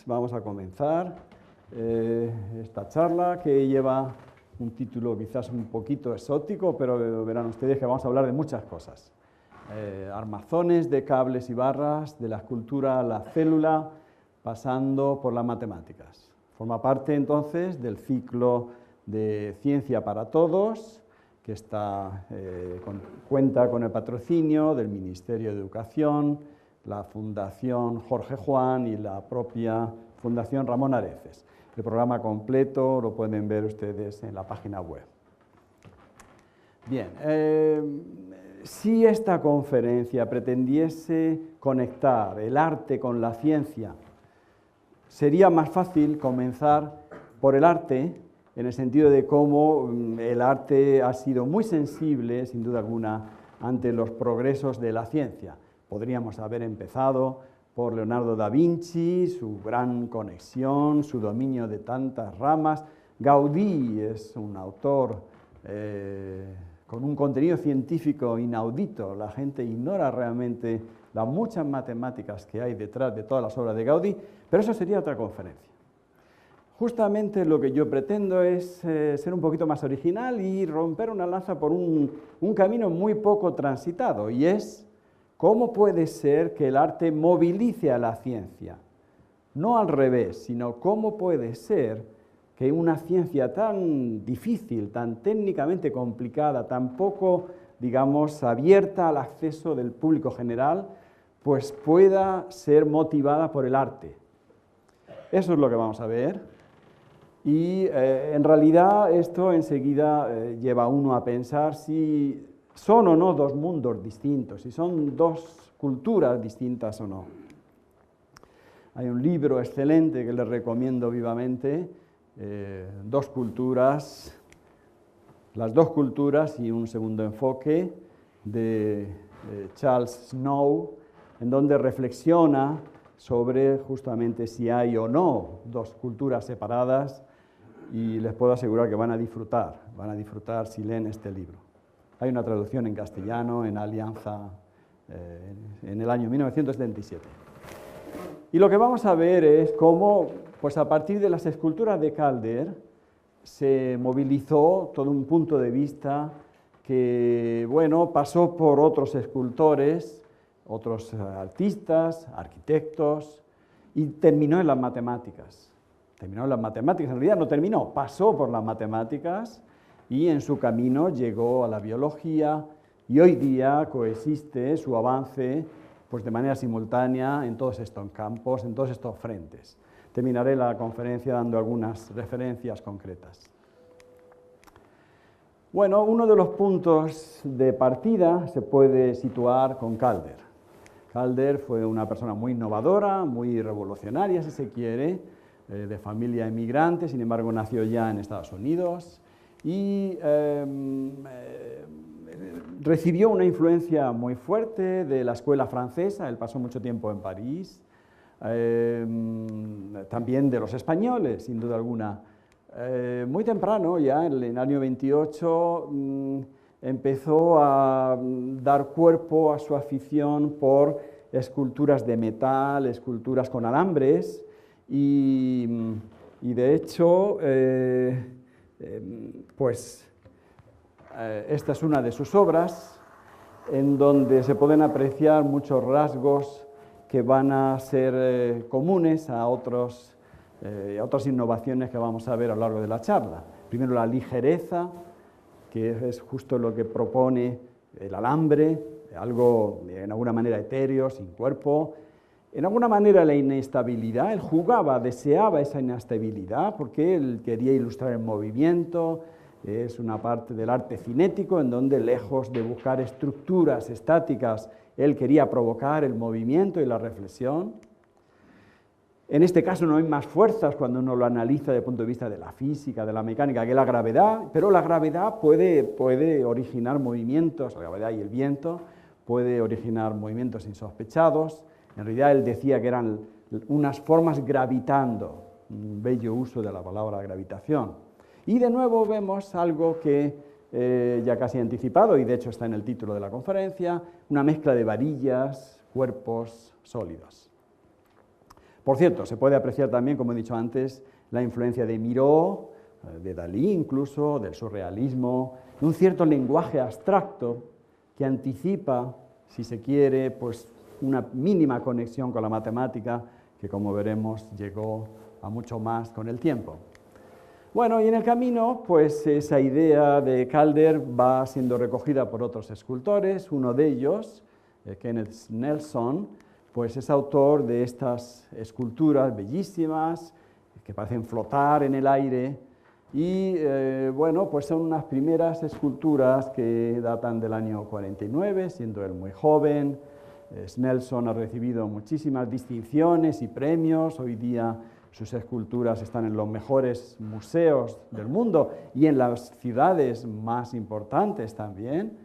vamos a comenzar esta charla que lleva un título quizás un poquito exótico, pero verán ustedes que vamos a hablar de muchas cosas. Armazones de cables y barras, de la escultura a la célula, pasando por las matemáticas. Forma parte entonces del ciclo de Ciencia para Todos, que cuenta con el patrocinio del Ministerio de Educación, la Fundación Jorge Juan y la propia Fundación Ramón Areces. El programa completo lo pueden ver ustedes en la página web. Bien, si esta conferencia pretendiese conectar el arte con la ciencia, sería más fácil comenzar por el arte, en el sentido de cómo el arte ha sido muy sensible, sin duda alguna, ante los progresos de la ciencia. Podríamos haber empezado por Leonardo da Vinci, su gran conexión, su dominio de tantas ramas. Gaudí es un autor con un contenido científico inaudito. La gente ignora realmente las muchas matemáticas que hay detrás de todas las obras de Gaudí, pero eso sería otra conferencia. Justamente lo que yo pretendo es ser un poquito más original y romper una lanza por un camino muy poco transitado, y es ¿cómo puede ser que el arte movilice a la ciencia? No al revés, sino cómo puede ser que una ciencia tan difícil, tan técnicamente complicada, tan poco, digamos, abierta al acceso del público general, pues pueda ser motivada por el arte. Eso es lo que vamos a ver. Y en realidad esto enseguida lleva a uno a pensar si son o no dos mundos distintos, si son dos culturas distintas o no. Hay un libro excelente que les recomiendo vivamente, Dos culturas, las dos culturas y un segundo enfoque, de Charles Snow, en donde reflexiona sobre justamente si hay o no dos culturas separadas, y les puedo asegurar que van a disfrutar si leen este libro. Hay una traducción en castellano, en Alianza, en el año 1977. Y lo que vamos a ver es cómo, pues a partir de las esculturas de Calder, se movilizó todo un punto de vista que, bueno, pasó por otros escultores, otros artistas, arquitectos, y terminó en las matemáticas. Terminó en las matemáticas, en realidad no terminó, pasó por las matemáticas, y en su camino llegó a la biología, y hoy día coexiste su avance pues de manera simultánea en todos estos campos, en todos estos frentes. Terminaré la conferencia dando algunas referencias concretas. Bueno, uno de los puntos de partida se puede situar con Calder. Calder fue una persona muy innovadora, muy revolucionaria, si se quiere, de familia emigrante, sin embargo nació ya en Estados Unidos, y recibió una influencia muy fuerte de la escuela francesa. Él pasó mucho tiempo en París, también de los españoles, sin duda alguna. Muy temprano, ya en el año 28, empezó a dar cuerpo a su afición por esculturas de metal, esculturas con alambres, y de hecho, esta es una de sus obras, en donde se pueden apreciar muchos rasgos que van a ser comunes a otras innovaciones que vamos a ver a lo largo de la charla. Primero, la ligereza, que es justo lo que propone el alambre, algo en alguna manera etéreo, sin cuerpo. En alguna manera la inestabilidad, él deseaba esa inestabilidad, porque él quería ilustrar el movimiento. Es una parte del arte cinético en donde, lejos de buscar estructuras estáticas, él quería provocar el movimiento y la reflexión. En este caso no hay más fuerzas cuando uno lo analiza desde el punto de vista de la física, de la mecánica, que la gravedad, pero la gravedad puede originar movimientos, la gravedad y el viento puede originar movimientos insospechados. En realidad él decía que eran unas formas gravitando, un bello uso de la palabra gravitación. Y de nuevo vemos algo que ya casi anticipado, y de hecho está en el título de la conferencia, una mezcla de varillas, cuerpos sólidos. Por cierto, se puede apreciar también, como he dicho antes, la influencia de Miró, de Dalí incluso, del surrealismo, de un cierto lenguaje abstracto que anticipa, si se quiere, pues una mínima conexión con la matemática que, como veremos, llegó a mucho más con el tiempo. Bueno, y en el camino, pues esa idea de Calder va siendo recogida por otros escultores. Uno de ellos, Kenneth Snelson, pues es autor de estas esculturas bellísimas que parecen flotar en el aire y, bueno, pues son unas primeras esculturas que datan del año 49, siendo él muy joven. Snelson ha recibido muchísimas distinciones y premios. Hoy día sus esculturas están en los mejores museos del mundo y en las ciudades más importantes también.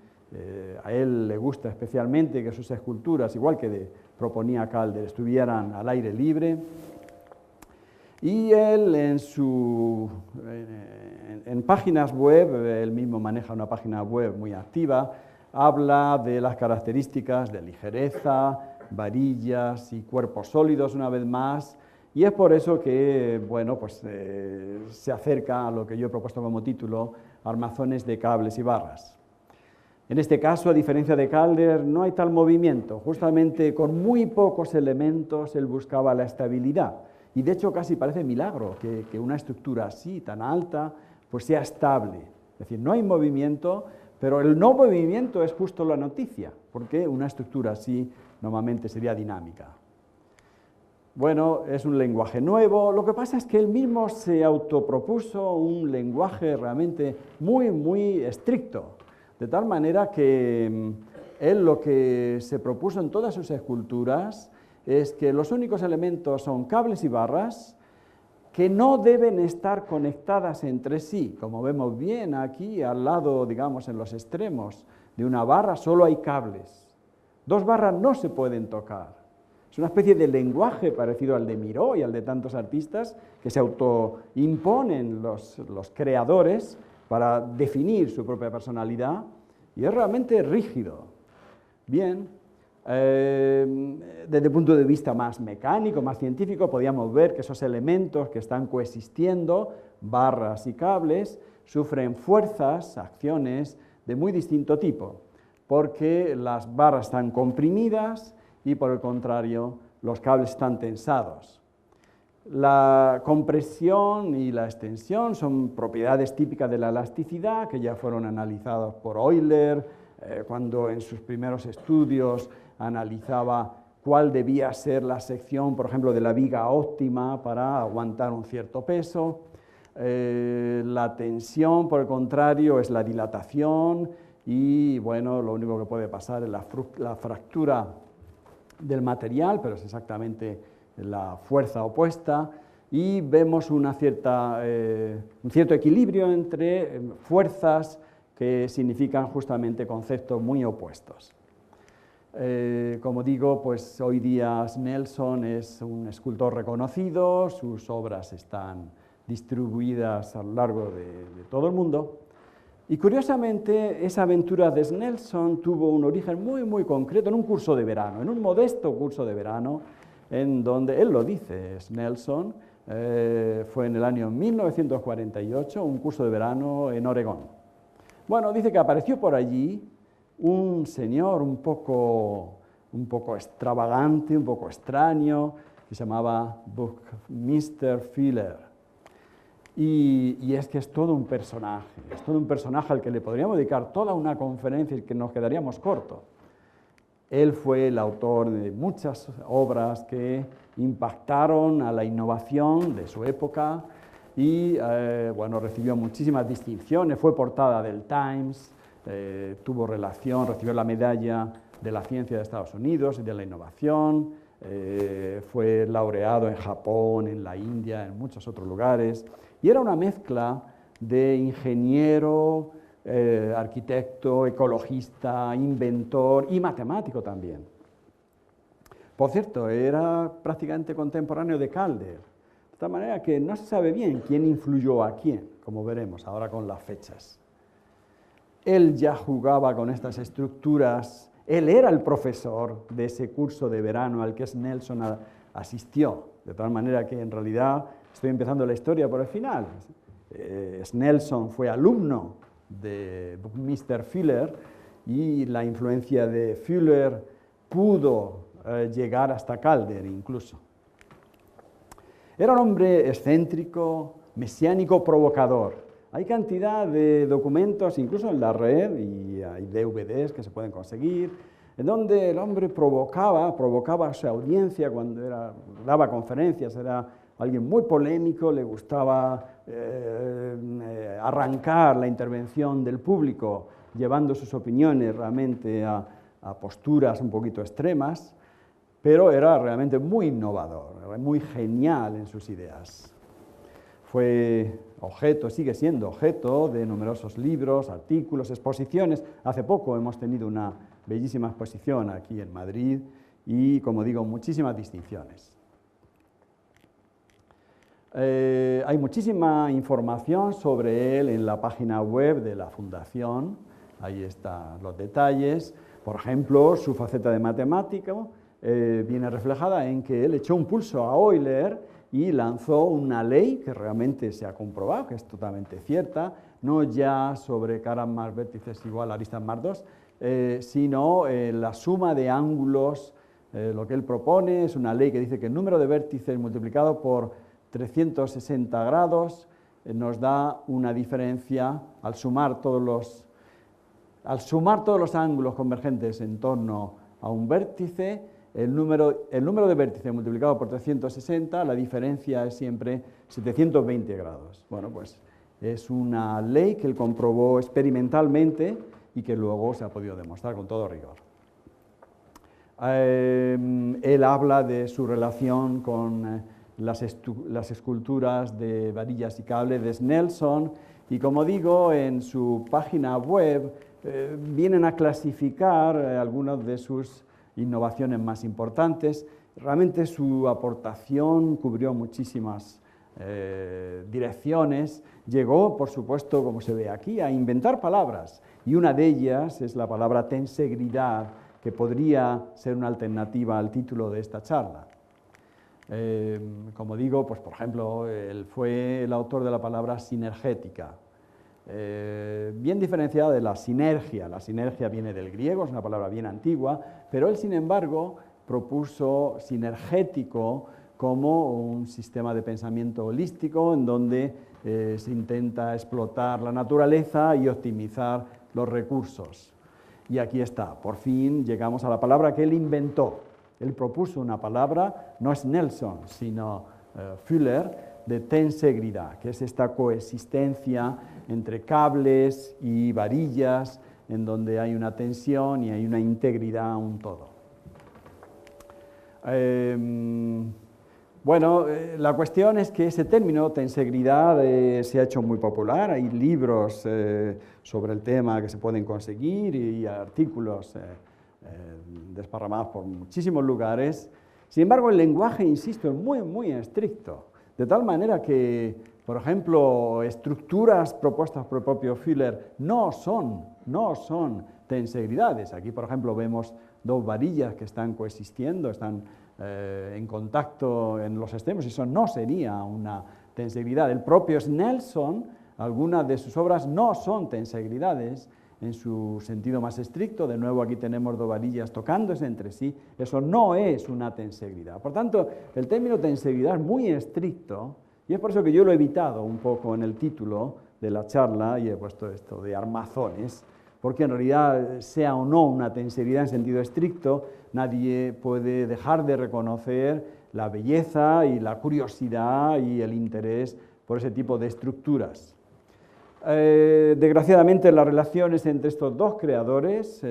A él le gusta especialmente que sus esculturas, igual que proponía Calder, estuvieran al aire libre. Y él en páginas web, él mismo maneja una página web muy activa, habla de las características de ligereza, varillas y cuerpos sólidos una vez más, y es por eso que, bueno, pues, se acerca a lo que yo he propuesto como título, armazones de cables y barras. En este caso, a diferencia de Calder, no hay tal movimiento. Justamente con muy pocos elementos él buscaba la estabilidad. Y de hecho casi parece milagro que una estructura así, tan alta, pues sea estable. Es decir, no hay movimiento, pero el no movimiento es justo la noticia, porque una estructura así normalmente sería dinámica. Bueno, es un lenguaje nuevo. Lo que pasa es que él mismo se autopropuso un lenguaje realmente muy, muy estricto. De tal manera que él lo que se propuso en todas sus esculturas es que los únicos elementos son cables y barras que no deben estar conectadas entre sí. Como vemos bien aquí, al lado, digamos, en los extremos de una barra, solo hay cables. Dos barras no se pueden tocar. Es una especie de lenguaje parecido al de Miró y al de tantos artistas que se autoimponen los creadores para definir su propia personalidad, y es realmente rígido. Bien, desde el punto de vista más mecánico, más científico, podíamos ver que esos elementos que están coexistiendo, barras y cables, sufren fuerzas, acciones de muy distinto tipo, porque las barras están comprimidas y, por el contrario, los cables están tensados. La compresión y la extensión son propiedades típicas de la elasticidad que ya fueron analizadas por Euler, cuando en sus primeros estudios analizaba cuál debía ser la sección, por ejemplo, de la viga óptima para aguantar un cierto peso. La tensión, por el contrario, es la dilatación y, bueno, lo único que puede pasar es la fractura del material, pero es exactamente la fuerza opuesta, y vemos un cierto equilibrio entre fuerzas que significan justamente conceptos muy opuestos. Como digo, pues hoy día Snelson es un escultor reconocido, sus obras están distribuidas a lo largo de todo el mundo. Y curiosamente, esa aventura de Snelson tuvo un origen muy, muy concreto en un curso de verano, en un modesto curso de verano, en donde, él lo dice, Snelson, fue en el año 1948, un curso de verano en Oregón. Bueno, dice que apareció por allí un señor un poco extravagante, un poco extraño, que se llamaba Buckminster Fuller. Y es que es todo un personaje al que le podríamos dedicar toda una conferencia y que nos quedaríamos cortos. Él fue el autor de muchas obras que impactaron a la innovación de su época y, bueno, recibió muchísimas distinciones, fue portada del Times, recibió la medalla de la ciencia de Estados Unidos y de la innovación, fue laureado en Japón, en la India, en muchos otros lugares. Y era una mezcla de ingeniero, arquitecto, ecologista, inventor y matemático también. Por cierto, era prácticamente contemporáneo de Calder, de tal manera que no se sabe bien quién influyó a quién, como veremos ahora con las fechas. Él ya jugaba con estas estructuras, él era el profesor de ese curso de verano al que Snelson asistió. Es de tal manera que en realidad estoy empezando la historia por el final. Snelson fue alumno de Buckminster Fuller y la influencia de Fuller pudo llegar hasta Calder incluso. Era un hombre excéntrico, mesiánico, provocador. Hay cantidad de documentos, incluso en la red, y hay DVDs que se pueden conseguir, en donde el hombre provocaba a su audiencia cuando daba conferencias, era alguien muy polémico, le gustaba arrancar la intervención del público, llevando sus opiniones realmente a posturas un poquito extremas, pero era realmente muy innovador, muy genial en sus ideas. Fue objeto, sigue siendo objeto de numerosos libros, artículos, exposiciones. Hace poco hemos tenido una bellísima exposición aquí en Madrid y, como digo, muchísimas distinciones. Hay muchísima información sobre él en la página web de la Fundación, ahí están los detalles. Por ejemplo, su faceta de matemático viene reflejada en que él echó un pulso a Euler y lanzó una ley que realmente se ha comprobado, que es totalmente cierta, no ya sobre caras más vértices igual a aristas más 2, sino la suma de ángulos. Lo que él propone es una ley que dice que el número de vértices multiplicado por 360 grados nos da una diferencia al sumar todos los ángulos convergentes en torno a un vértice. El número de vértices multiplicado por 360, la diferencia es siempre 720 grados. Bueno, pues es una ley que él comprobó experimentalmente y que luego se ha podido demostrar con todo rigor. Él habla de su relación con las esculturas de varillas y cables de Snelson y, como digo, en su página web vienen a clasificar algunas de sus innovaciones más importantes. Realmente su aportación cubrió muchísimas direcciones. Llegó, por supuesto, como se ve aquí, a inventar palabras, y una de ellas es la palabra tensegridad, que podría ser una alternativa al título de esta charla. Como digo, pues por ejemplo, él fue el autor de la palabra sinergética, bien diferenciada de la sinergia. La sinergia viene del griego, es una palabra bien antigua, pero él, sin embargo, propuso sinergético como un sistema de pensamiento holístico en donde se intenta explotar la naturaleza y optimizar los recursos. Y aquí está, por fin llegamos a la palabra que él inventó. Él propuso una palabra, no es Snelson, sino Fuller, de tensegridad, que es esta coexistencia entre cables y varillas, en donde hay una tensión y hay una integridad a un todo. La cuestión es que ese término, tensegridad, se ha hecho muy popular. Hay libros sobre el tema que se pueden conseguir y artículos desparramados por muchísimos lugares. Sin embargo, el lenguaje, insisto, es muy, muy estricto, de tal manera que, por ejemplo, estructuras propuestas por el propio Fuller no son tensegridades. Aquí, por ejemplo, vemos dos varillas que están coexistiendo, están en contacto en los extremos, y eso no sería una tensegridad. El propio Snelson, algunas de sus obras no son tensegridades en su sentido más estricto. De nuevo, aquí tenemos dos varillas tocándose entre sí, eso no es una tensegridad. Por tanto, el término tensegridad es muy estricto, y es por eso que yo lo he evitado un poco en el título de la charla y he puesto esto de armazones, porque en realidad, sea o no una tensegridad en sentido estricto, nadie puede dejar de reconocer la belleza y la curiosidad y el interés por ese tipo de estructuras. Desgraciadamente, las relaciones entre estos dos creadores,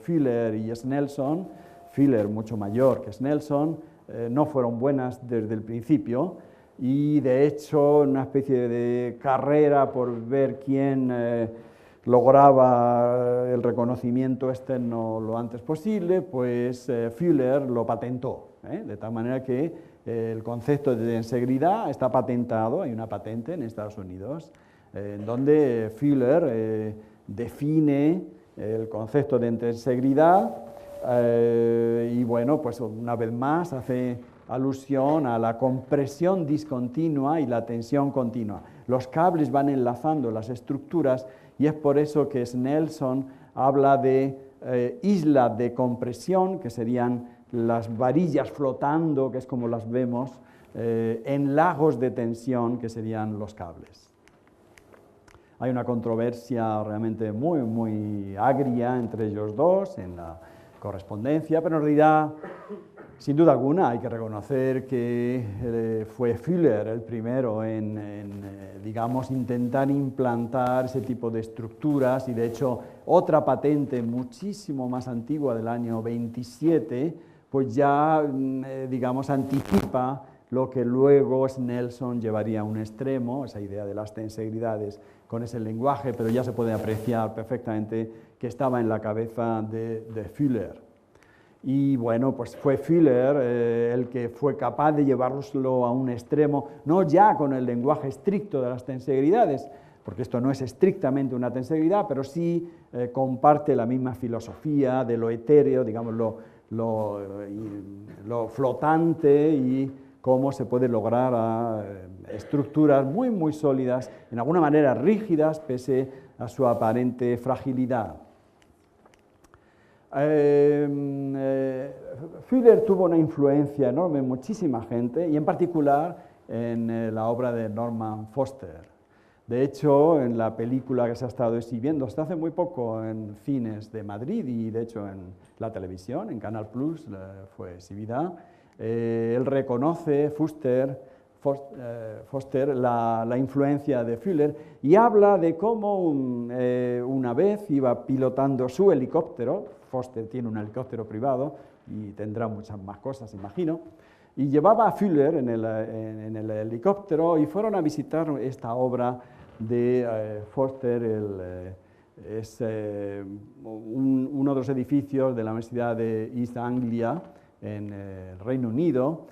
Fuller y Snelson, Fuller mucho mayor que Snelson, no fueron buenas desde el principio, y de hecho una especie de carrera por ver quién lograba el reconocimiento externo lo antes posible, pues Fuller lo patentó, de tal manera que el concepto de tensegridad está patentado, hay una patente en Estados Unidos, en donde Fuller define el concepto de tensegridad y bueno, pues una vez más hace alusión a la compresión discontinua y la tensión continua. Los cables van enlazando las estructuras y es por eso que Snelson habla de islas de compresión, que serían las varillas flotando, que es como las vemos, en lagos de tensión, que serían los cables. Hay una controversia realmente muy, muy agria entre ellos dos en la correspondencia, pero en realidad, sin duda alguna, hay que reconocer que fue Fuller el primero en digamos, intentar implantar ese tipo de estructuras, y de hecho otra patente muchísimo más antigua del año 27, pues ya, digamos, anticipa lo que luego Snelson llevaría a un extremo, esa idea de las tensegridades con ese lenguaje, pero ya se puede apreciar perfectamente que estaba en la cabeza de Fuller. Y bueno, pues fue Fuller el que fue capaz de llevarlo a un extremo, no ya con el lenguaje estricto de las tensegridades, porque esto no es estrictamente una tensegridad, pero sí comparte la misma filosofía de lo etéreo, digamos, lo flotante, y cómo se puede lograr estructuras muy, muy sólidas, en alguna manera rígidas, pese a su aparente fragilidad. Fuller tuvo una influencia enorme en muchísima gente, y en particular en la obra de Norman Foster. De hecho, en la película que se ha estado exhibiendo hasta hace muy poco en cines de Madrid, y de hecho en la televisión, en Canal Plus, fue exhibida, él reconoce, Foster, la influencia de Fuller, y habla de cómo una vez iba pilotando su helicóptero. Foster tiene un helicóptero privado y tendrá muchas más cosas, imagino, y llevaba a Fuller en el helicóptero, y fueron a visitar esta obra de Foster. Es uno de los edificios de la Universidad de East Anglia en el Reino Unido,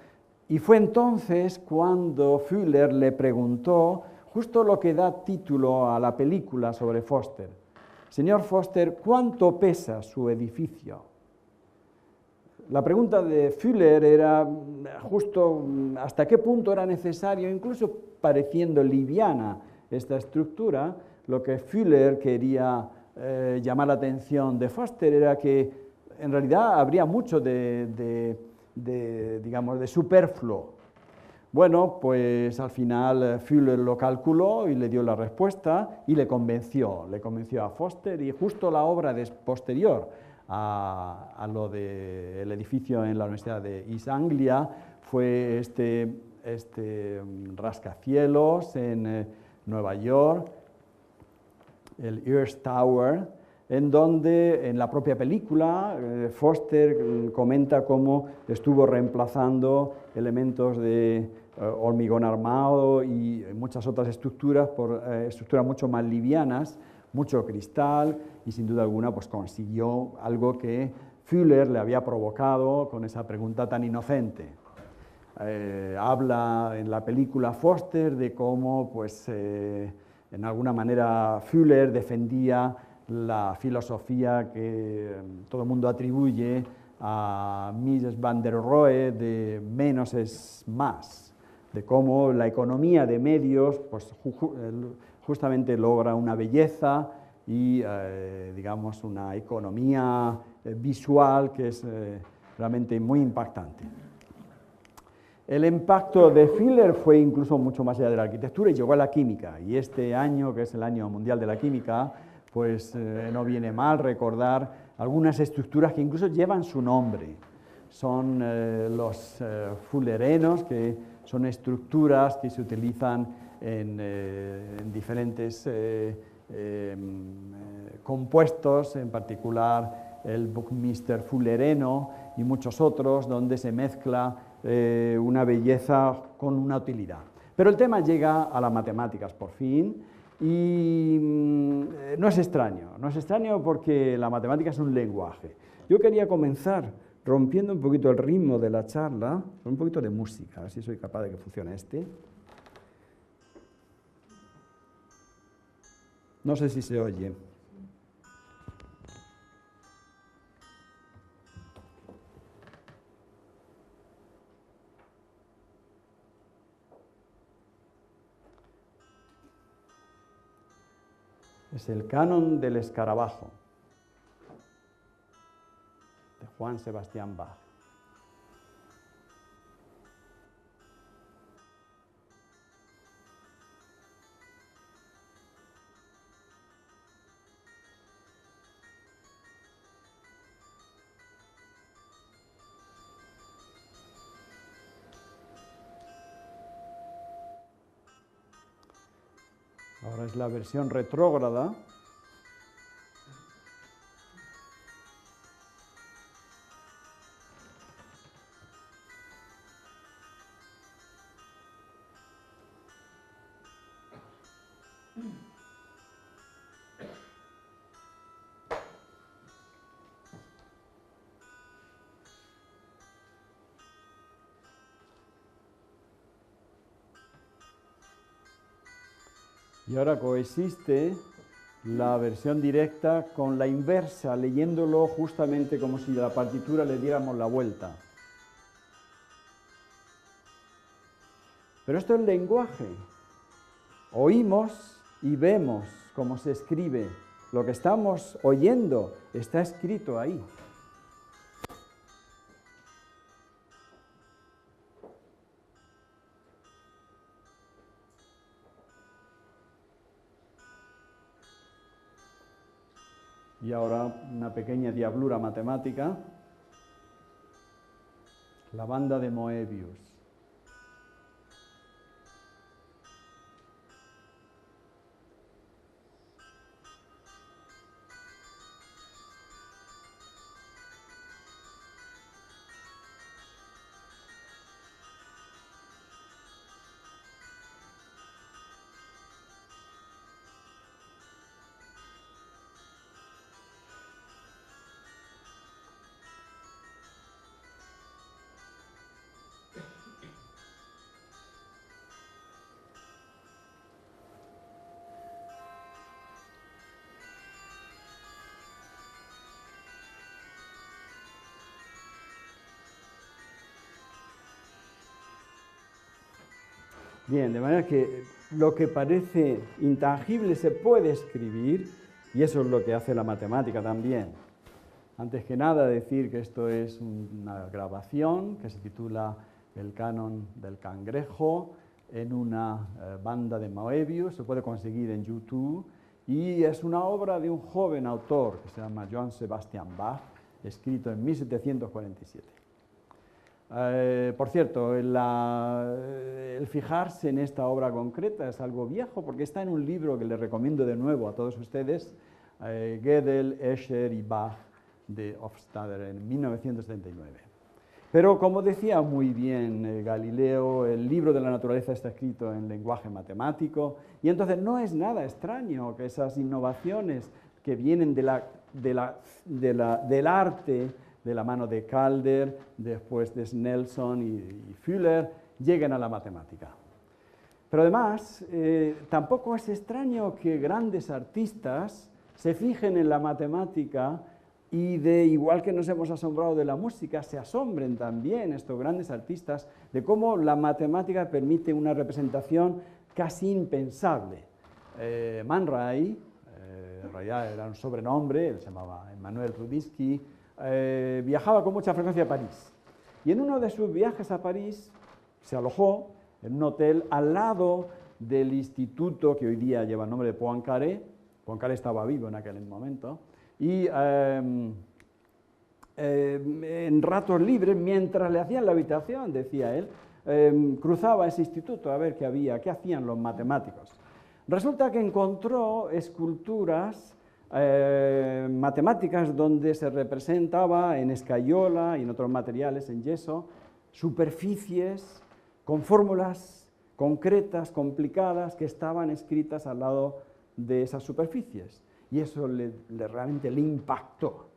y fue entonces cuando Fuller le preguntó justo lo que da título a la película sobre Foster: señor Foster, ¿cuánto pesa su edificio? La pregunta de Fuller era justo hasta qué punto era necesario, incluso pareciendo liviana esta estructura. Lo que Fuller quería llamar la atención de Foster era que en realidad habría mucho digamos, de superfluo. Bueno, pues al final Fuller lo calculó y le dio la respuesta y le convenció a Foster, y justo la obra posterior a lo del edificio en la Universidad de East Anglia fue este rascacielos en Nueva York, el Hearst Tower, en donde en la propia película Foster comenta cómo estuvo reemplazando elementos de hormigón armado y muchas otras estructuras por estructuras mucho más livianas, mucho cristal, y sin duda alguna pues consiguió algo que Fuller le había provocado con esa pregunta tan inocente. Habla en la película Foster de cómo pues, en alguna manera Fuller defendía la filosofía que todo el mundo atribuye a Mises van der Rohe de menos es más, de cómo la economía de medios pues, justamente logra una belleza y digamos una economía visual que es realmente muy impactante. El impacto de Fuller fue incluso mucho más allá de la arquitectura y llegó a la química, y este año, que es el Año Mundial de la Química, pues no viene mal recordar algunas estructuras que incluso llevan su nombre. Son los fullerenos, que son estructuras que se utilizan en diferentes compuestos, en particular el Buckminster fullereno y muchos otros, donde se mezcla una belleza con una utilidad. Pero el tema llega a las matemáticas por fin, y no es extraño porque la matemática es un lenguaje. Yo quería comenzar rompiendo un poquito el ritmo de la charla con un poquito de música, a ver si soy capaz de que funcione este. No sé si se oye. Es el Canon del Escarabajo, de Juan Sebastián Bach. Ahora es la versión retrógrada. Y ahora coexiste la versión directa con la inversa, leyéndolo justamente como si a la partitura le diéramos la vuelta. Pero esto es lenguaje. Oímos y vemos cómo se escribe. Lo que estamos oyendo está escrito ahí. Y ahora una pequeña diablura matemática, la banda de Moebius. Bien, de manera que lo que parece intangible se puede escribir, y eso es lo que hace la matemática también. Antes que nada, decir que esto es una grabación que se titula El Canon del Cangrejo en una banda de Moebius, se puede conseguir en YouTube, y es una obra de un joven autor que se llama Johann Sebastian Bach, escrito en 1747. Por cierto, el fijarse en esta obra concreta es algo viejo porque está en un libro que les recomiendo de nuevo a todos ustedes, Gödel, Escher y Bach de Hofstadter en 1979. Pero como decía muy bien Galileo, el libro de la naturaleza está escrito en lenguaje matemático y entonces no es nada extraño que esas innovaciones que vienen del arte, de la mano de Calder, después de Snelson y Fuller, lleguen a la matemática. Pero además, tampoco es extraño que grandes artistas se fijen en la matemática y igual que nos hemos asombrado de la música, se asombren también estos grandes artistas de cómo la matemática permite una representación casi impensable. Man Ray, en realidad era un sobrenombre, él se llamaba Emmanuel Rubisky, viajaba con mucha frecuencia a París. Y en uno de sus viajes a París se alojó en un hotel al lado del instituto que hoy día lleva el nombre de Poincaré. Poincaré estaba vivo en aquel momento. Y en ratos libres, mientras le hacían la habitación, decía él, cruzaba ese instituto a ver qué hacían los matemáticos. Resulta que encontró esculturas matemáticas donde se representaba en escayola y en otros materiales, en yeso, superficies con fórmulas concretas, complicadas, que estaban escritas al lado de esas superficies. Y eso realmente le impactó.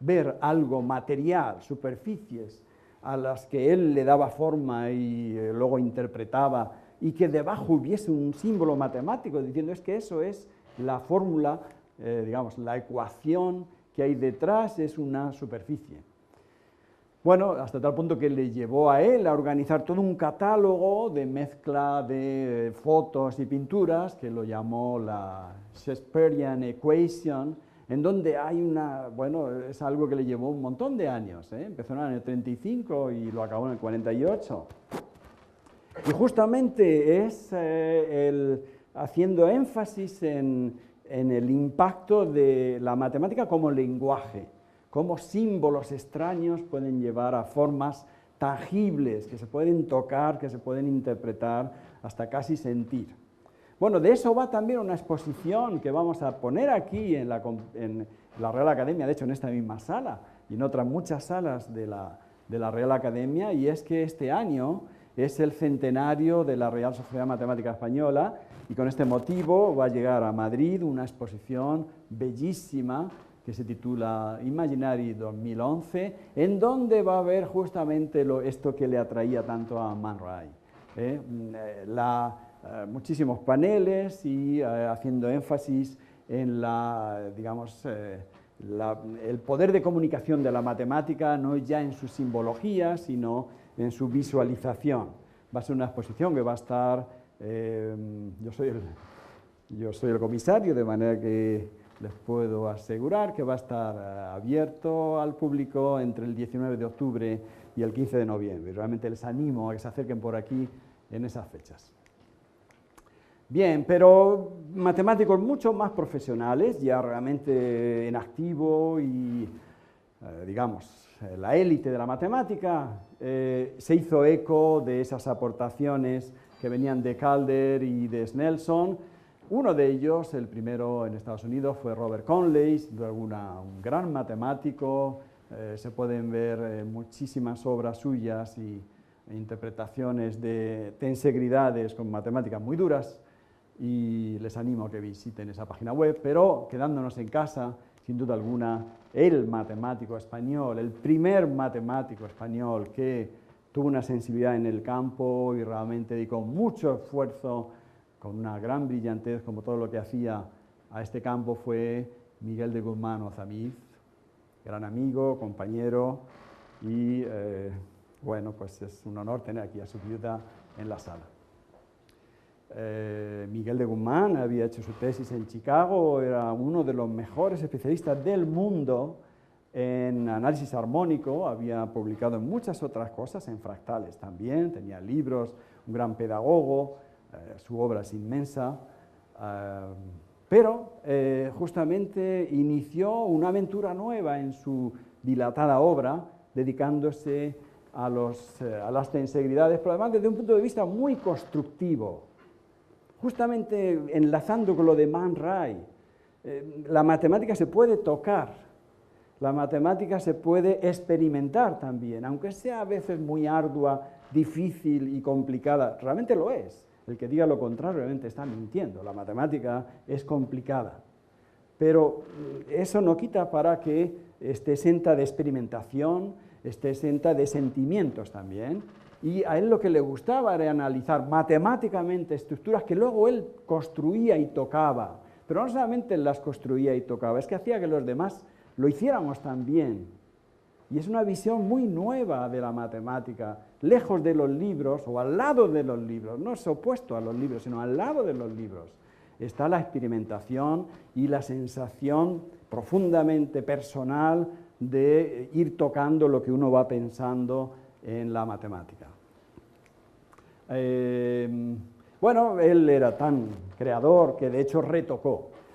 Ver algo material, superficies a las que él le daba forma y luego interpretaba, y que debajo hubiese un símbolo matemático diciendo es que eso es la fórmula, digamos, la ecuación que hay detrás es una superficie. Bueno, hasta tal punto que le llevó a él a organizar todo un catálogo de mezcla de fotos y pinturas, que lo llamó la Shakespearean Equation, en donde hay bueno, es algo que le llevó un montón de años, ¿eh? Empezó en el año 35 y lo acabó en el 48. Y justamente es haciendo énfasis en el impacto de la matemática como lenguaje, cómo símbolos extraños pueden llevar a formas tangibles, que se pueden tocar, que se pueden interpretar, hasta casi sentir. Bueno, de eso va también una exposición que vamos a poner aquí en la Real Academia, de hecho en esta misma sala y en otras muchas salas de la Real Academia, y es que este año es el centenario de la Real Sociedad Matemática Española, y con este motivo va a llegar a Madrid una exposición bellísima que se titula Imaginary 2011, en donde va a haber justamente esto que le atraía tanto a Man Ray. Muchísimos paneles y haciendo énfasis en el poder de comunicación de la matemática, no ya en su simbología, sino en su visualización. Va a ser una exposición que va a estar, yo soy el comisario, de manera que les puedo asegurar que va a estar abierto al público entre el 19 de octubre y el 15 de noviembre. Realmente les animo a que se acerquen por aquí en esas fechas. Bien, pero matemáticos mucho más profesionales, ya realmente en activo y, digamos, la élite de la matemática, se hizo eco de esas aportaciones que venían de Calder y de Snelson. Uno de ellos, el primero en Estados Unidos, fue Robert Conley, sin duda alguna un gran matemático. Se pueden ver muchísimas obras suyas y interpretaciones de tensegridades con matemáticas muy duras, y les animo a que visiten esa página web. Pero quedándonos en casa, sin duda alguna, el matemático español, el primer matemático español que tuvo una sensibilidad en el campo y realmente dedicó mucho esfuerzo, con una gran brillantez, como todo lo que hacía a este campo, fue Miguel de Guzmán Ozamiz, gran amigo, compañero, y bueno, pues es un honor tener aquí a su viuda en la sala. Miguel de Guzmán había hecho su tesis en Chicago, era uno de los mejores especialistas del mundo en análisis armónico, había publicado en muchas otras cosas, en fractales también, tenía libros, un gran pedagogo, su obra es inmensa, pero justamente inició una aventura nueva en su dilatada obra, dedicándose a las tensegridades, pero además desde un punto de vista muy constructivo, justamente enlazando con lo de Man Ray. La matemática se puede tocar, la matemática se puede experimentar también, aunque sea a veces muy ardua, difícil y complicada, realmente lo es. El que diga lo contrario realmente está mintiendo, la matemática es complicada. Pero eso no quita para que esté exenta de experimentación, esté exenta de sentimientos también. Y a él lo que le gustaba era analizar matemáticamente estructuras que luego él construía y tocaba. Pero no solamente las construía y tocaba, es que hacía que los demás lo hiciéramos también. Y es una visión muy nueva de la matemática, lejos de los libros o al lado de los libros, no es opuesto a los libros, sino al lado de los libros. Está la experimentación y la sensación profundamente personal de ir tocando lo que uno va pensando en la matemática. Bueno, él era tan creador que de hecho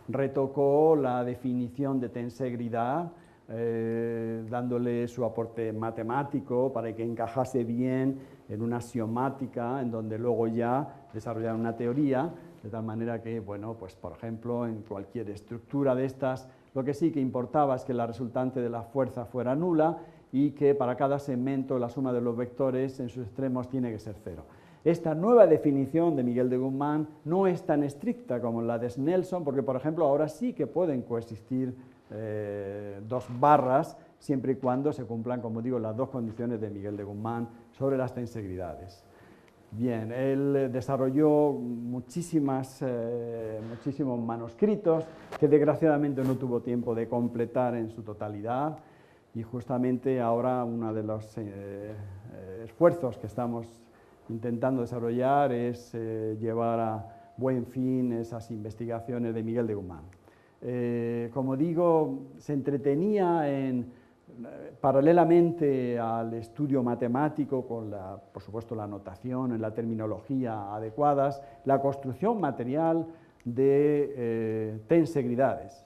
retocó la definición de tensegridad, dándole su aporte matemático para que encajase bien en una axiomática, en donde luego ya desarrollaron una teoría, de tal manera que, bueno, pues por ejemplo, en cualquier estructura de estas, lo que sí que importaba es que la resultante de la fuerza fuera nula y que para cada segmento la suma de los vectores en sus extremos tiene que ser cero. Esta nueva definición de Miguel de Guzmán no es tan estricta como la de Snelson, porque, por ejemplo, ahora sí que pueden coexistir dos barras, siempre y cuando se cumplan, como digo, las dos condiciones de Miguel de Guzmán sobre las tensegridades. Bien, él desarrolló muchísimos manuscritos que desgraciadamente no tuvo tiempo de completar en su totalidad. Y justamente ahora uno de los esfuerzos que estamos intentando desarrollar es llevar a buen fin esas investigaciones de Miguel de Guzmán. Como digo, se entretenía paralelamente al estudio matemático, con por supuesto la notación, la terminología adecuadas, la construcción material de tensegridades.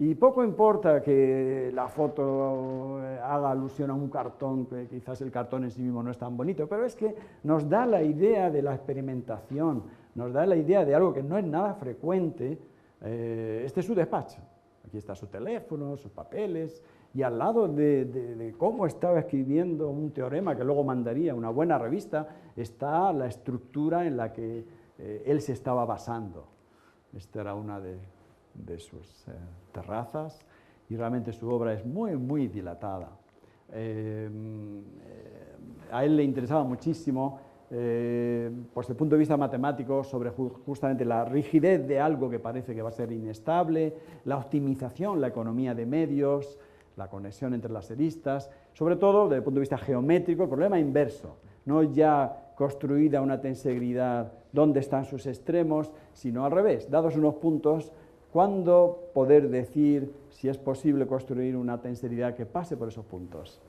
Y poco importa que la foto haga alusión a un cartón, que quizás el cartón en sí mismo no es tan bonito, pero es que nos da la idea de la experimentación, nos da la idea de algo que no es nada frecuente. Este es su despacho, aquí está su teléfono, sus papeles, y al lado de cómo estaba escribiendo un teorema que luego mandaría a una buena revista, está la estructura en la que él se estaba basando. Esta era una de sus terrazas, y realmente su obra es muy, muy dilatada. A él le interesaba muchísimo, desde el punto de vista matemático, sobre justamente la rigidez de algo que parece que va a ser inestable, la optimización, la economía de medios, la conexión entre las aristas, sobre todo desde el punto de vista geométrico, el problema inverso, no ya construida una tensegridad donde están sus extremos, sino al revés, dados unos puntos, ¿cuándo poder decir si es posible construir una tensegridad que pase por esos puntos?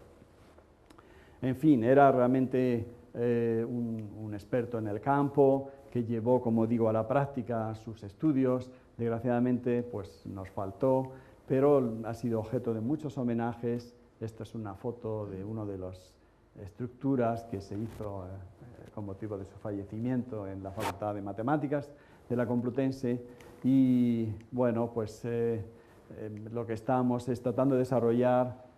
En fin, era realmente un experto en el campo, que llevó, como digo, a la práctica sus estudios. Desgraciadamente, pues nos faltó, pero ha sido objeto de muchos homenajes. Esta es una foto de una de las estructuras que se hizo con motivo de su fallecimiento en la Facultad de Matemáticas de la Complutense. Y bueno, pues lo que estamos es tratando de desarrollar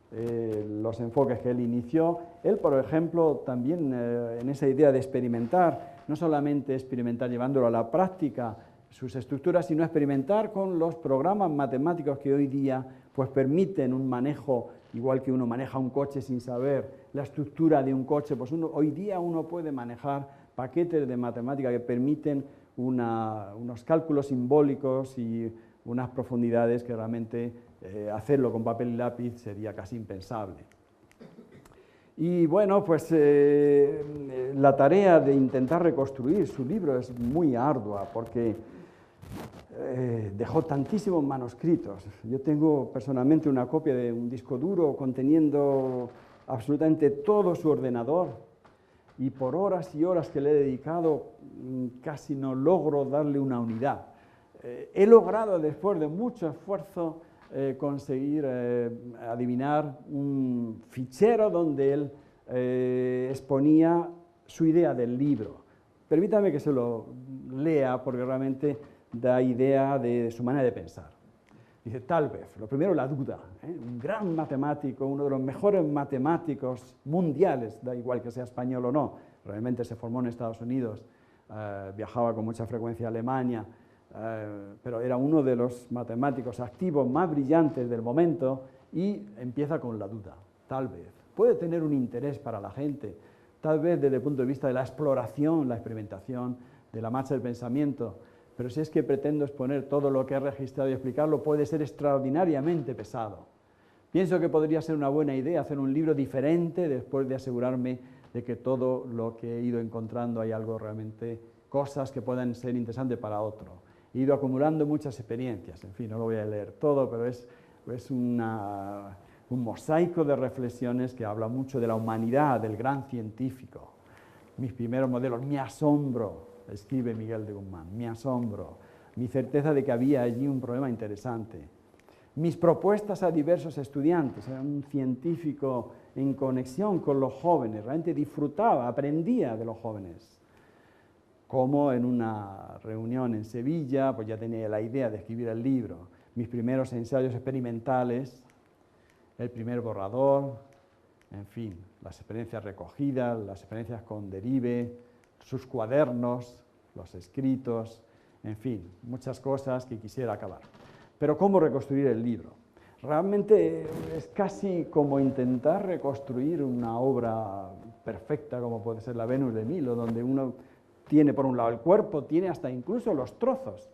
los enfoques que él inició. Él, por ejemplo, también en esa idea de experimentar, no solamente experimentar llevándolo a la práctica sus estructuras, sino experimentar con los programas matemáticos que hoy día pues permiten un manejo, igual que uno maneja un coche sin saber la estructura de un coche, pues hoy día uno puede manejar paquetes de matemática que permiten unos cálculos simbólicos y unas profundidades que realmente hacerlo con papel y lápiz sería casi impensable. Y bueno, pues la tarea de intentar reconstruir su libro es muy ardua porque dejó tantísimos manuscritos. Yo tengo personalmente una copia de un disco duro conteniendo absolutamente todo su ordenador, y por horas y horas que le he dedicado casi no logro darle una unidad. He logrado, después de mucho esfuerzo, conseguir adivinar un fichero donde él exponía su idea del libro. Permítame que se lo lea porque realmente da idea de su manera de pensar. Dice, tal vez, lo primero la duda, un gran matemático, uno de los mejores matemáticos mundiales, da igual que sea español o no, realmente se formó en Estados Unidos, viajaba con mucha frecuencia a Alemania, pero era uno de los matemáticos activos más brillantes del momento, y empieza con la duda, tal vez, puede tener un interés para la gente, tal vez desde el punto de vista de la exploración, la experimentación, de la marcha del pensamiento, pero si es que pretendo exponer todo lo que he registrado y explicarlo, puede ser extraordinariamente pesado. Pienso que podría ser una buena idea hacer un libro diferente después de asegurarme de que todo lo que he ido encontrando hay algo realmente, cosas que puedan ser interesantes para otro. He ido acumulando muchas experiencias, en fin, no lo voy a leer todo, pero es un mosaico de reflexiones que habla mucho de la humanidad, del gran científico. Mis primeros modelos, mi asombro, escribe Miguel de Guzmán, mi asombro, mi certeza de que había allí un problema interesante. Mis propuestas a diversos estudiantes, era un científico en conexión con los jóvenes, realmente disfrutaba, aprendía de los jóvenes. Como en una reunión en Sevilla, pues ya tenía la idea de escribir el libro. Mis primeros ensayos experimentales, el primer borrador, en fin, las experiencias recogidas, las experiencias con derive, sus cuadernos, los escritos, en fin, muchas cosas que quisiera acabar. Pero ¿cómo reconstruir el libro? Realmente es casi como intentar reconstruir una obra perfecta como puede ser la Venus de Milo, donde uno tiene por un lado el cuerpo, tiene hasta incluso los trozos,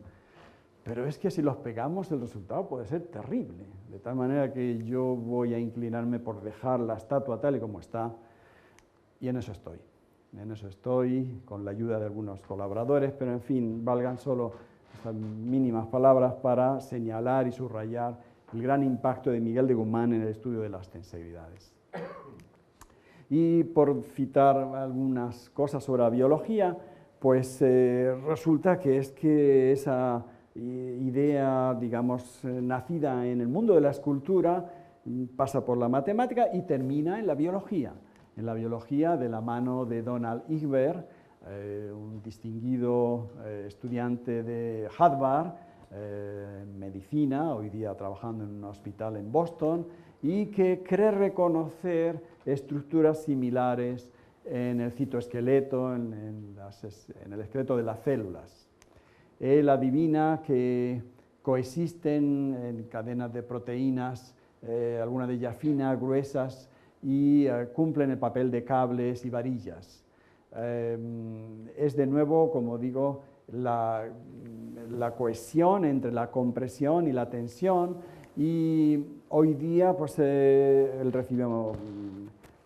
pero es que si los pegamos el resultado puede ser terrible, de tal manera que yo voy a inclinarme por dejar la estatua tal y como está, y en eso estoy. En eso estoy, con la ayuda de algunos colaboradores, pero en fin, valgan solo estas mínimas palabras para señalar y subrayar el gran impacto de Miguel de Guzmán en el estudio de las tensegridades. Y por citar algunas cosas sobre la biología, pues resulta que esa idea, digamos, nacida en el mundo de la escultura, pasa por la matemática y termina en la biología. En la biología de la mano de Donald Egbert, un distinguido estudiante de Harvard, en medicina, hoy día trabajando en un hospital en Boston, y que cree reconocer estructuras similares en el citoesqueleto, en el esqueleto de las células. Él adivina que coexisten en cadenas de proteínas, algunas de ellas finas, gruesas, y cumplen el papel de cables y varillas. Es de nuevo, como digo, la cohesión entre la compresión y la tensión, y hoy día pues, él recibe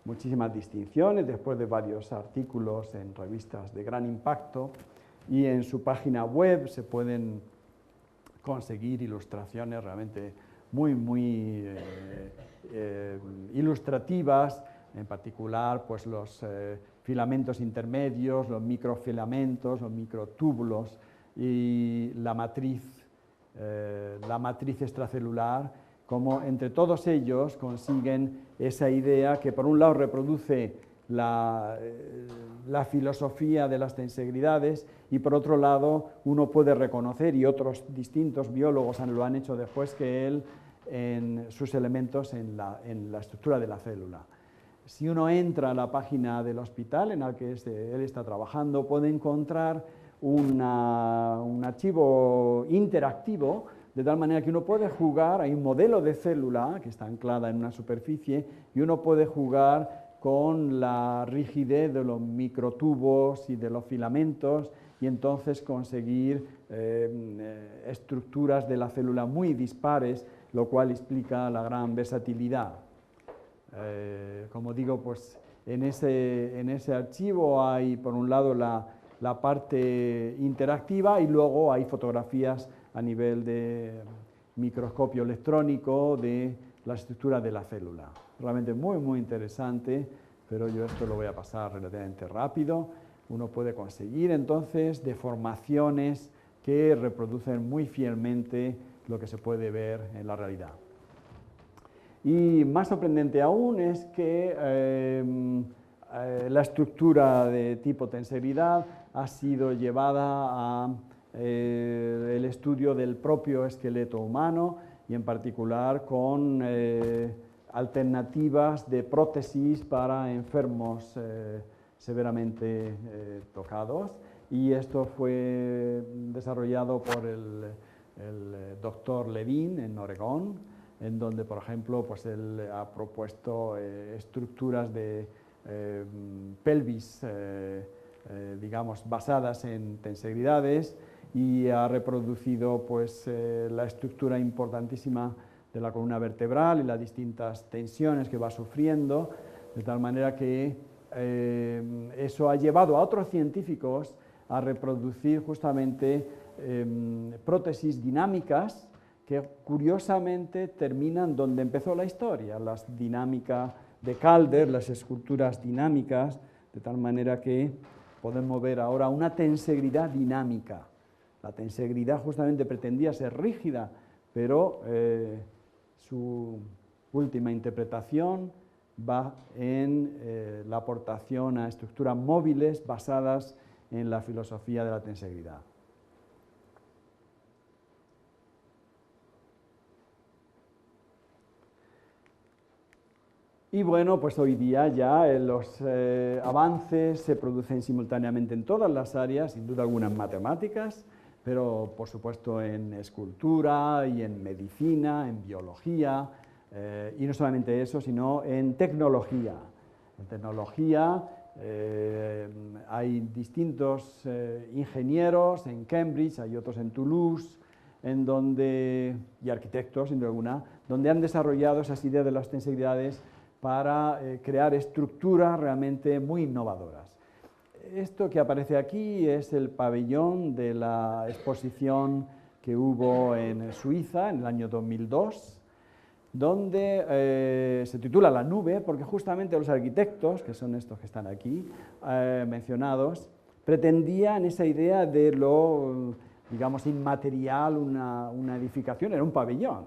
muchísimas distinciones después de varios artículos en revistas de gran impacto, y en su página web se pueden conseguir ilustraciones realmente muy ilustrativas, en particular pues, los filamentos intermedios, los microfilamentos, los microtúbulos y la matriz extracelular, como entre todos ellos consiguen esa idea que por un lado reproduce la filosofía de las tensegridades, y por otro lado uno puede reconocer, y otros distintos biólogos lo han hecho después que él, en sus elementos en la estructura de la célula. Si uno entra a la página del hospital en el que él está trabajando, puede encontrar un archivo interactivo, de tal manera que uno puede jugar, hay un modelo de célula que está anclada en una superficie, y uno puede jugar con la rigidez de los microtubos y de los filamentos, y entonces conseguir estructuras de la célula muy dispares, lo cual explica la gran versatilidad. Como digo, pues en ese archivo hay por un lado la parte interactiva, y luego hay fotografías a nivel de microscopio electrónico de la estructura de la célula. Realmente muy interesante, pero yo esto lo voy a pasar relativamente rápido. Uno puede conseguir entonces deformaciones que reproducen muy fielmente lo que se puede ver en la realidad. Y más sorprendente aún es que la estructura de tipo tensegridad ha sido llevada a el estudio del propio esqueleto humano, y en particular con alternativas de prótesis para enfermos severamente tocados, y esto fue desarrollado por el doctor Levine en Oregón, en donde, por ejemplo, pues él ha propuesto estructuras de pelvis, digamos, basadas en tensegridades, y ha reproducido pues, la estructura importantísima de la columna vertebral y las distintas tensiones que va sufriendo, de tal manera que eso ha llevado a otros científicos a reproducir justamente prótesis dinámicas que curiosamente terminan donde empezó la historia, las dinámicas de Calder, las esculturas dinámicas, de tal manera que podemos ver ahora una tensegridad dinámica. La tensegridad justamente pretendía ser rígida, pero su última interpretación va en la aportación a estructuras móviles basadas en la filosofía de la tensegridad. Y bueno, pues hoy día ya los avances se producen simultáneamente en todas las áreas, sin duda alguna en matemáticas, pero por supuesto en escultura y en medicina, en biología, y no solamente eso, sino en tecnología. En tecnología hay distintos ingenieros en Cambridge, hay otros en Toulouse, y arquitectos, sin duda alguna, donde han desarrollado esas ideas de las tensegridades para crear estructuras realmente muy innovadoras. Esto que aparece aquí es el pabellón de la exposición que hubo en Suiza en el año 2002, donde se titula La nube, porque justamente los arquitectos, que son estos que están aquí mencionados, pretendían esa idea de lo, digamos, inmaterial, una edificación, era un pabellón,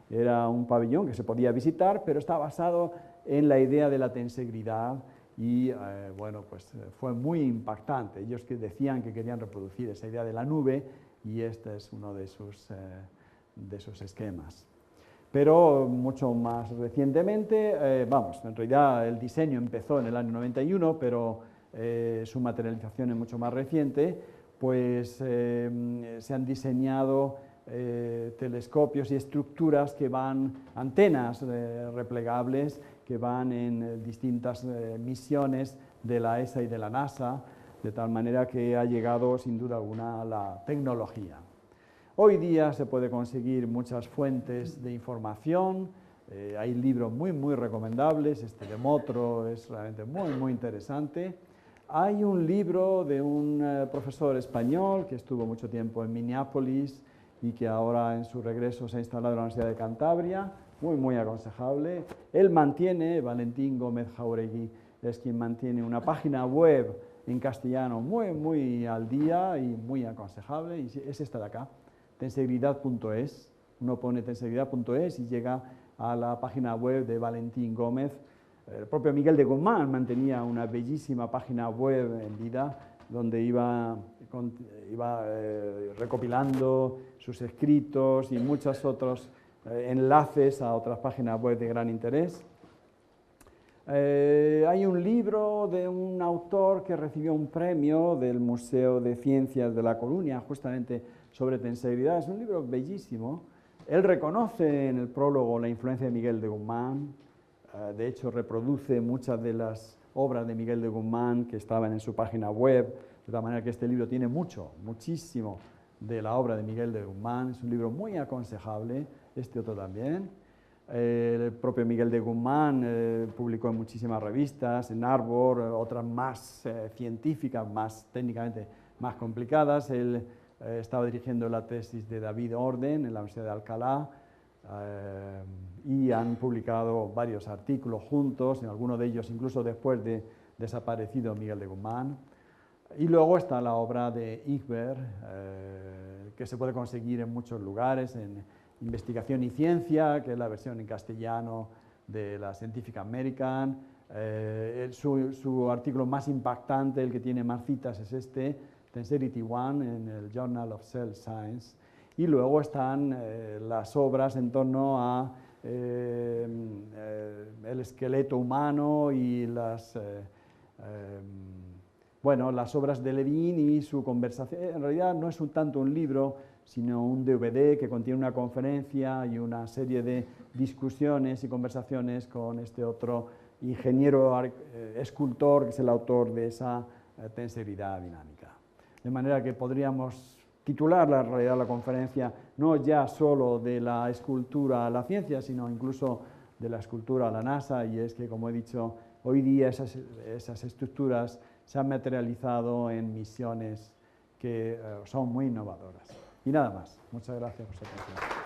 era un pabellón que se podía visitar, pero está basado en la idea de la tensegridad y, bueno, pues fue muy impactante. Ellos que decían que querían reproducir esa idea de la nube y este es uno de sus esquemas. Pero mucho más recientemente, en realidad el diseño empezó en el año 91, pero su materialización es mucho más reciente, pues se han diseñado telescopios y estructuras que van, antenas replegables, que van en distintas misiones de la ESA y de la NASA, de tal manera que ha llegado sin duda alguna a la tecnología. Hoy día se puede conseguir muchas fuentes de información, hay libros muy recomendables, este de Motro es realmente muy interesante. Hay un libro de un profesor español que estuvo mucho tiempo en Minneapolis y que ahora en su regreso se ha instalado en la Universidad de Cantabria, muy aconsejable. Él mantiene, Valentín Gómez Jauregui, es quien mantiene una página web en castellano muy al día y muy aconsejable, y es esta de acá, tensegridad.es. Uno pone tensegridad.es y llega a la página web de Valentín Gómez. El propio Miguel de Guzmán mantenía una bellísima página web en vida donde iba recopilando sus escritos y muchos otros enlaces a otras páginas web de gran interés. Hay un libro de un autor que recibió un premio del Museo de Ciencias de La Coruña, justamente sobre tensegridad. Es un libro bellísimo. Él reconoce en el prólogo la influencia de Miguel de Guzmán. De hecho, reproduce muchas de las obras de Miguel de Guzmán que estaban en su página web, de tal manera que este libro tiene muchísimo de la obra de Miguel de Guzmán. Es un libro muy aconsejable, este otro también. El propio Miguel de Guzmán publicó en muchísimas revistas, en Arbor, otras más científicas, más técnicamente más complicadas. Él estaba dirigiendo la tesis de David Orden en la Universidad de Alcalá y han publicado varios artículos juntos, en algunos de ellos incluso después de desaparecido Miguel de Guzmán. Y luego está la obra de Igbert, que se puede conseguir en muchos lugares, en Investigación y Ciencia, que es la versión en castellano de la Scientific American. Su artículo más impactante, el que tiene más citas, es este, Tensegrity One, en el Journal of Cell Science. Y luego están las obras en torno a el esqueleto humano y las obras de Levin y su conversación. En realidad no es tanto un libro, sino un DVD que contiene una conferencia y una serie de discusiones y conversaciones con este otro ingeniero escultor, que es el autor de esa tensegridad dinámica. De manera que podríamos titular en realidad la conferencia no ya solo de la escultura a la ciencia, sino incluso de la escultura a la NASA, y es que, como he dicho, hoy día esas estructuras se han materializado en misiones que son muy innovadoras. Y nada más. Muchas gracias por su atención.